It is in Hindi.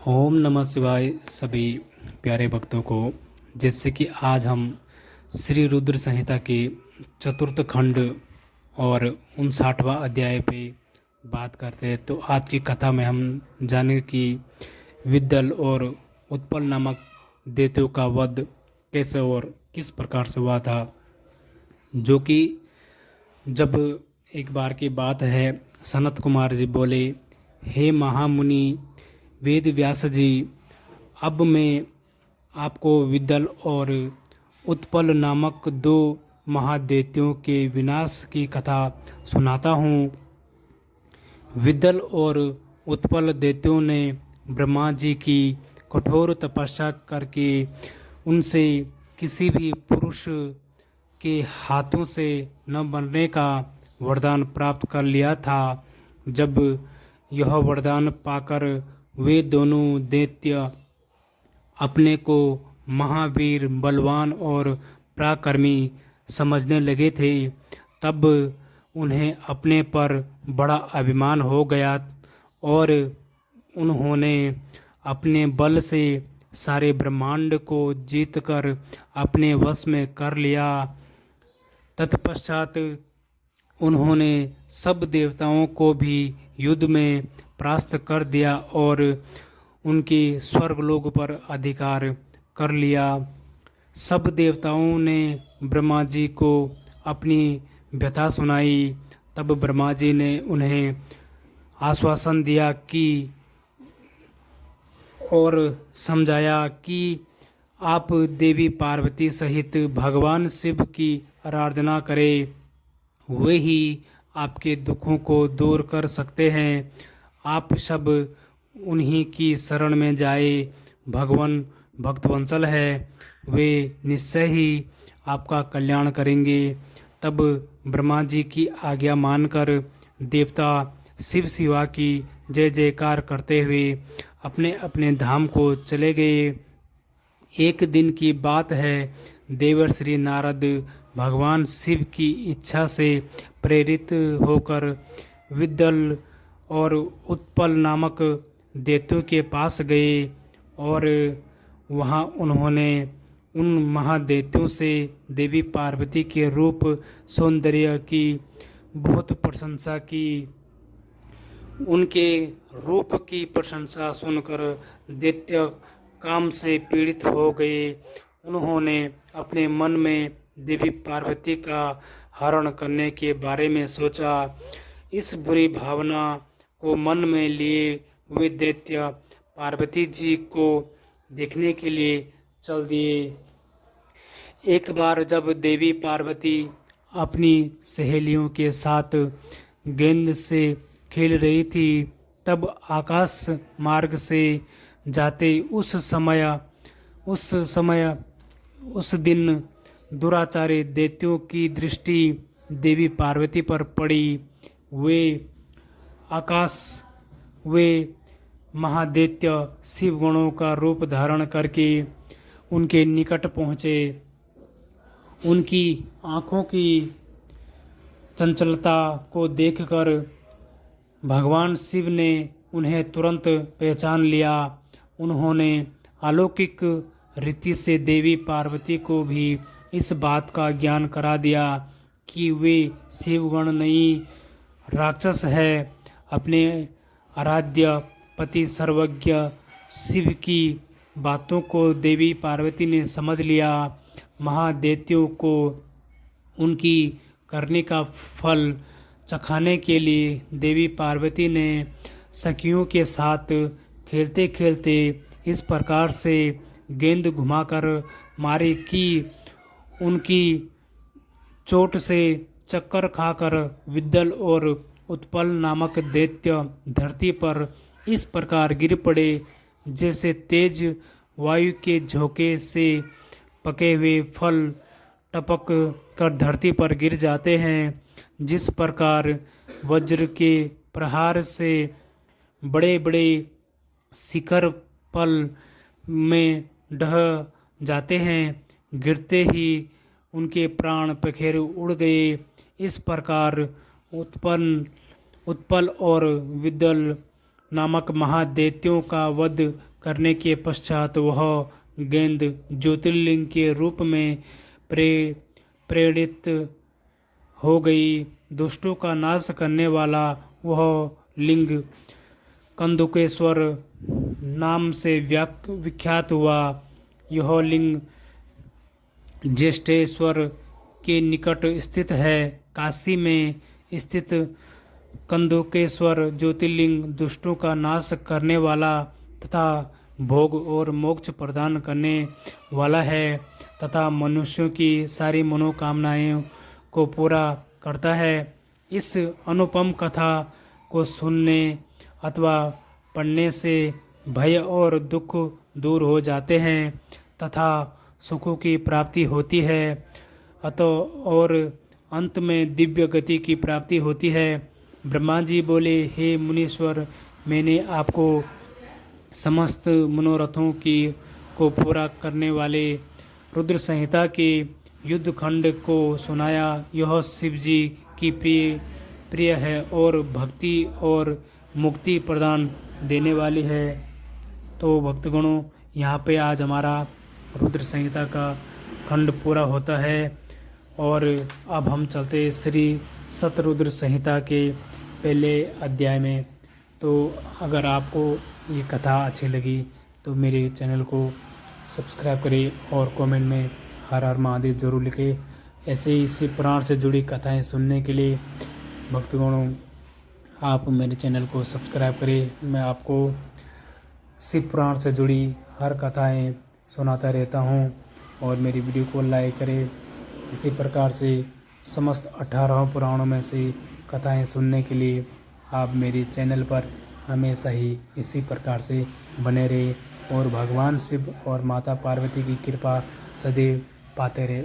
ओम नमः शिवाय सभी प्यारे भक्तों को। जैसे कि आज हम श्री रुद्र संहिता के चतुर्थ खंड और 59वां अध्याय पे बात करते हैं, तो आज की कथा में हम जानेंगे कि विद्दल और उत्पल नामक दैत्यों का वध कैसे और किस प्रकार से हुआ था। जो कि जब एक बार की बात है, सनत कुमार जी बोले, हे महामुनि वेद व्यास जी, अब मैं आपको विद्दल और उत्पल नामक दो महादैत्यों के विनाश की कथा सुनाता हूँ। विद्दल और उत्पल दैत्यों ने ब्रह्मा जी की कठोर तपस्या करके उनसे किसी भी पुरुष के हाथों से न मरने का वरदान प्राप्त कर लिया था। जब यह वरदान पाकर वे दोनों दैत्य अपने को महावीर, बलवान और पराक्रमी समझने लगे थे, तब उन्हें अपने पर बड़ा अभिमान हो गया और उन्होंने अपने बल से सारे ब्रह्मांड को जीतकर अपने वश में कर लिया। तत्पश्चात उन्होंने सब देवताओं को भी युद्ध में परास्त कर दिया और उनके स्वर्गलोक पर अधिकार कर लिया। सब देवताओं ने ब्रह्मा जी को अपनी व्यथा सुनाई। तब ब्रह्मा जी ने उन्हें आश्वासन दिया कि और समझाया कि आप देवी पार्वती सहित भगवान शिव की आराधना करें, वे ही आपके दुखों को दूर कर सकते हैं। आप सब उन्हीं की शरण में जाए। भगवान भक्तवंशल है, वे निश्चय ही आपका कल्याण करेंगे। तब ब्रह्मा जी की आज्ञा मानकर देवता शिव शिवा की जय जयकार करते हुए अपने अपने धाम को चले गए। एक दिन की बात है, देवर्षि नारद भगवान शिव की इच्छा से प्रेरित होकर विद्दल और उत्पल नामक दैत्यों के पास गए और वहाँ उन्होंने उन महादैत्यों से देवी पार्वती के रूप सौंदर्य की बहुत प्रशंसा की। उनके रूप की प्रशंसा सुनकर दैत्य काम से पीड़ित हो गए। उन्होंने अपने मन में देवी पार्वती का हरण करने के बारे में सोचा। इस बुरी भावना को मन में लिए वे दैत्य पार्वती जी को देखने के लिए चल दिए। एक बार जब देवी पार्वती अपनी सहेलियों के साथ गेंद से खेल रही थी, तब आकाश मार्ग से जाते उस दिन दुराचारी दैत्यों की दृष्टि देवी पार्वती पर पड़ी। वे महादैत्य शिव गणों का रूप धारण करके उनके निकट पहुँचे। उनकी आँखों की चंचलता को देखकर भगवान शिव ने उन्हें तुरंत पहचान लिया। उन्होंने अलौकिक रीति से देवी पार्वती को भी इस बात का ज्ञान करा दिया कि वे शिवगण नहीं, राक्षस है। अपने आराध्य पति सर्वज्ञ शिव की बातों को देवी पार्वती ने समझ लिया। महादैत्यों को उनकी करने का फल चखाने के लिए देवी पार्वती ने सखियों के साथ खेलते खेलते इस प्रकार से गेंद घुमाकर मारी कि उनकी चोट से चक्कर खाकर विद्दल और उत्पल नामक दैत्य धरती पर इस प्रकार गिर पड़े जैसे तेज वायु के झोंके से पके हुए फल टपक कर धरती पर गिर जाते हैं। जिस प्रकार वज्र के प्रहार से बड़े बड़े शिखर पल में ढह जाते हैं, गिरते ही उनके प्राण पखेरु उड़ गए। इस प्रकार उत्पल और विद्दल नामक महादैत्यों का वध करने के पश्चात वह गेंद ज्योतिर्लिंग के रूप में प्रेरित हो गई। दुष्टों का नाश करने वाला वह लिंग कंदुकेश्वर नाम से विख्यात हुआ। यह लिंग ज्येष्ठेश्वर के निकट स्थित है। काशी में स्थित कंदुकेश्वर ज्योतिर्लिंग दुष्टों का नाश करने वाला तथा भोग और मोक्ष प्रदान करने वाला है तथा मनुष्यों की सारी मनोकामनाएं को पूरा करता है। इस अनुपम कथा को सुनने अथवा पढ़ने से भय और दुख दूर हो जाते हैं तथा सुखों की प्राप्ति होती है और अंत में दिव्य गति की प्राप्ति होती है। ब्रह्मा जी बोले, हे मुनीश्वर, मैंने आपको समस्त मनोरथों को पूरा करने वाले रुद्र संहिता के युद्ध खंड को सुनाया। यह शिव जी की प्रिय है और भक्ति और मुक्ति प्रदान देने वाली है। तो भक्तगणों, यहाँ पे आज हमारा रुद्र संहिता का खंड पूरा होता है और अब हम चलते श्री शतरुद्र संहिता के पहले अध्याय में। तो अगर आपको ये कथा अच्छी लगी तो मेरे चैनल को सब्सक्राइब करें और कमेंट में हर हर महादेव जरूर लिखें। ऐसे ही शिव पुराण से जुड़ी कथाएं सुनने के लिए भक्तगणों आप मेरे चैनल को सब्सक्राइब करें। मैं आपको शिव पुराण से जुड़ी हर कथाएं सुनाता रहता हूं और मेरी वीडियो को लाइक करें। इसी प्रकार से समस्त 18 पुराणों में से कथाएं सुनने के लिए आप मेरे चैनल पर हमेशा ही इसी प्रकार से बने रहे और भगवान शिव और माता पार्वती की कृपा सदैव पाते रहे।